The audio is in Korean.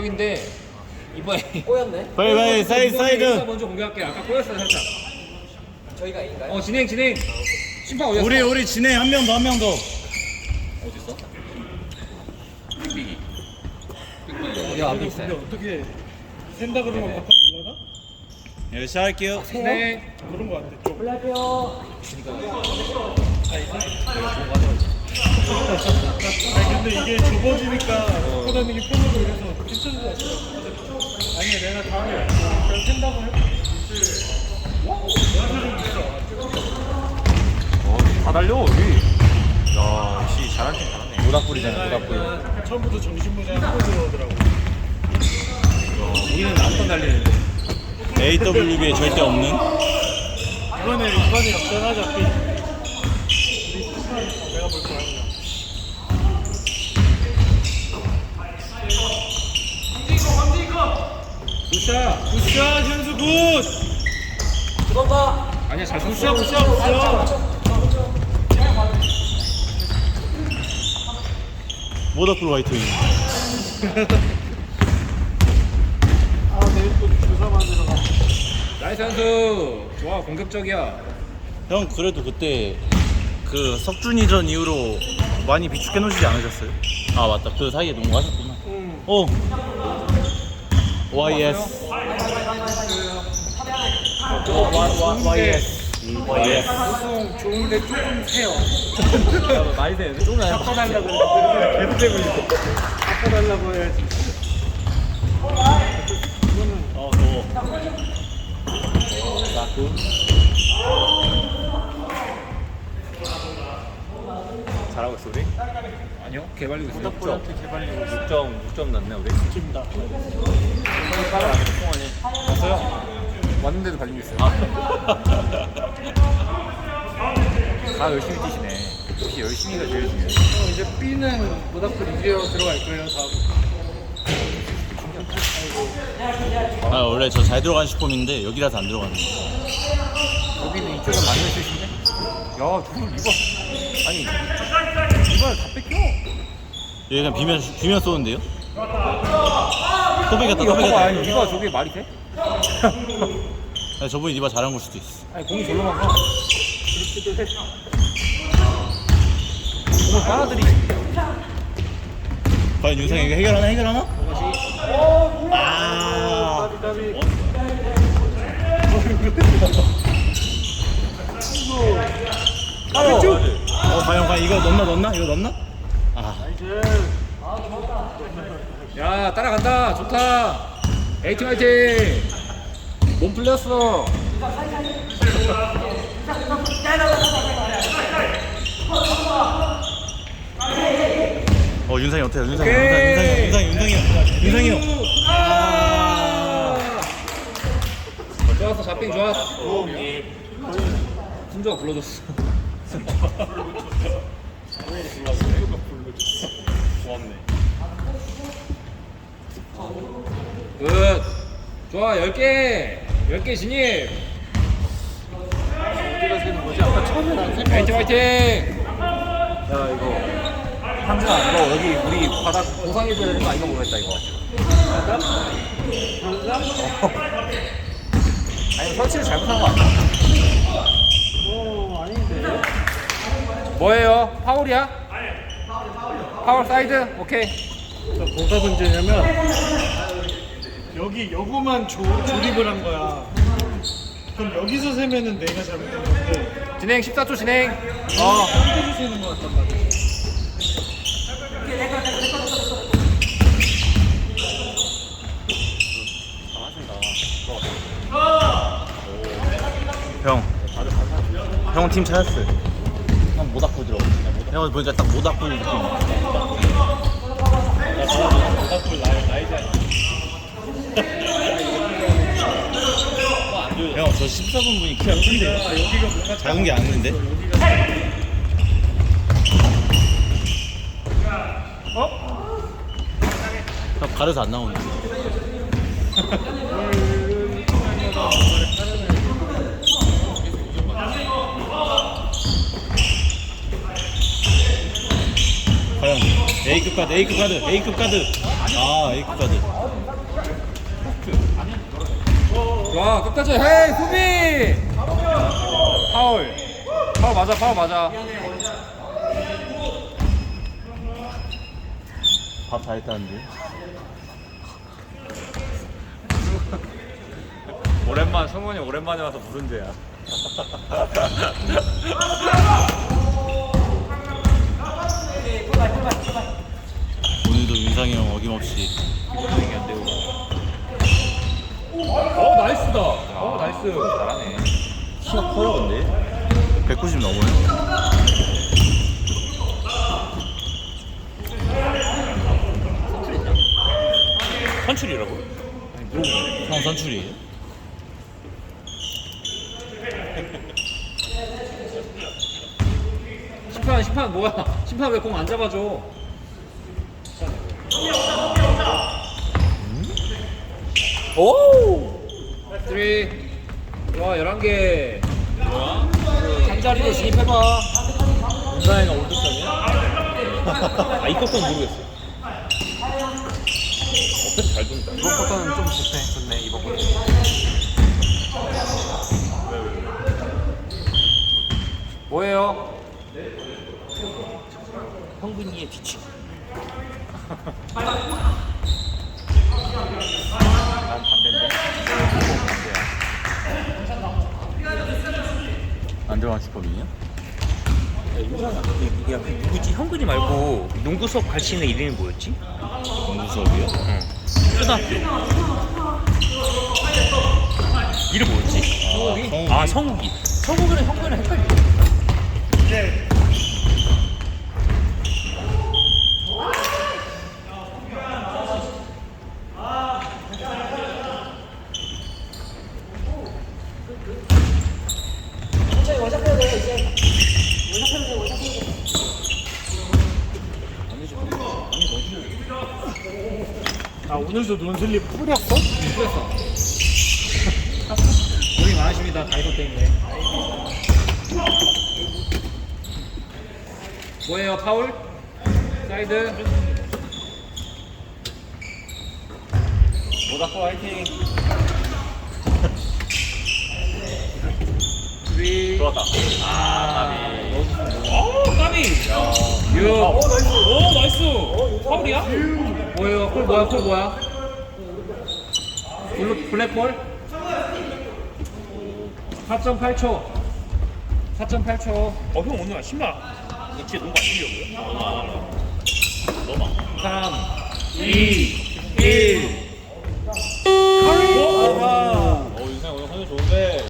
인데 이번에 꼬였네. 빨리 사이드. 먼저 공격할게. 아까 꼬였어요 살짝. 저희가 A인가요? 진행. 심판 어디였어? 우리 진행 한 명 더. 어딨어? 빅빅이. 야 앞에 있어요. 어떻게 센다 그러면 바꿔 몰라나? 열심히 할게요. 네. 그런 거 같아 좀. 올라갈게요. 아니 근데 이게 좁아지니까 바꿔 다니기 편하고 이래서 괜찮은 거 같아. 아니 내가 다음에 그냥 센다고 해. 다 달려 여기. 야, 씨 잘하긴 잘하네. 모닥불이잖아, 모닥불. 처음부터 정신무장 하고 들어오더라고. 우리는 아무튼 달리는데. AWB에 절대 없는. 이번에 역전하자. B. 우리 내가 볼 거야. 굿샷 현수 굿. 두번 봐. 아니야 잘 쳤어. 굿샷. 모닥불 화이팅. 아 내일 또 주사 맞으러 가. 나이스 선수. 좋아 공격적이야. 형 그래도 그때 그 석준이전 이후로 많이 비축해 놓으시지 않으셨어요? 아 맞다. 그 사이에 농구하셨구나. 오. YS. YS. 보통 좋은데 조금 세요. 많이 되는데 조금 안 바꿔달라고 계속 되고 있어. 바꿔달라고 해야지. 더워. 잘하고 있어 우리? 아니요 개발리고 있어. 6점 났네 우리. 팀다. 봤어요? 왔는데도 달리고 있어요. 다 열심히 뛰시네. 역시 열심히가 제일 중요해. 이제 B는 모닥불 이제요 들어갈 거예요 다음. 아 원래 저 잘 들어간 슈퍼인데 여기라서 안 들어가는 거야. 여기는 이쪽은 많이 쓰시네. 야, 저걸 리버. 아니, 리버를 다 뺏겨. 얘 그냥 비면 쏘는데요? 또 뺏겼다. 이거 아니, 리버 저게 말이 돼? 아니, 저분이 니바 잘한 걸 수도 있어. 아니, 공이 절로 가. 공을 빨아들이지. 과연 윤상이 이거 해결하나? 아. 과연 이거 넣나? 이거 넣나? 아. 야, 따라간다. 좋다. 에이팀 화이팅. 몸 풀렸어. 윤상이 어때요? 오케이. 윤상이 형. 좋았어, 잡빙 좋았어. 순조가 불러줬어. 고맙네. 굿. 좋아, 10개. 10개 진입. 어디가 세는 거지? 아까 처음엔 안 세고. 화이팅 화이팅! 야 이거 한준아 이거 여기 우리 바닥 보상해줘야 되는 거 아닌가 모르겠다 이거. 바닥? 아니 설치를 잘못한 거 아니야? 아닌데. 뭐예요? 파울이야? 파울 사이드? 오케이. 뭐가 문제냐면 여기 여구만 조립을 한 거야. 그럼 여기서 세면은 내가 잘못된 건데 진행 14초 진행. 여기서 세는 거 같단 말이야. 형 팀 찾았어요. 형 모닥불 들어. 형을 보니까 딱 모닥불 느낌. 모닥불 나이잖아. 형 저 14번 분이 키가 큰데요? 여기가 뭔가 작은 게 아닌데? 형 가려서 안 나오는데. 과연 A급 카드. 아 A까지. 좋아 끝까지 헤이 수비. 파울 맞아 파울 맞아. 밥 다 했다는데. 승훈이 오랜만에 와서 무슨 죄야. 오늘도 윤상이 형 어김없이. 나이스다. 나이스. 잘하네. 키가 커요 근데. 190 넘어요. 선출이라고? 형 선출이에요? 심판 뭐야? 심판 왜 공 안 잡아줘? 오! 3 좋아 11개. 잠자리로 진입해봐. 윤상이가 올드점이야? 아 이것도 모르겠어. 잘 돈다. 이번 쿼터는 좀 좋네 이번 쿼터. 뭐예요? 형근이의 비치. 난 반대인데. 안정환 슈퍼민이요? 야, 그 누구지? 형근이 말고 농구 수업 가르치는 이름이 뭐였지? 농구 수업이요? 초등학교. 이름 뭐였지? 아, 성욱이. 성욱이랑 형근이랑 헷갈려. 아 오늘도 논슬립 뿌렸어? 그랬어. 고생 많으십니다. 다이소 때문에. 뭐예요? 파울? 사이드? 모다코 화이팅. 3 좋았다. 까비. 6 오 나이스. 파울이야? 뭐예요? 콜 뭐야? 블랙볼? 4.8초. 4.8초. 형 오늘 신발 진짜 너무 안 뛰려고요? 3, 2, 1.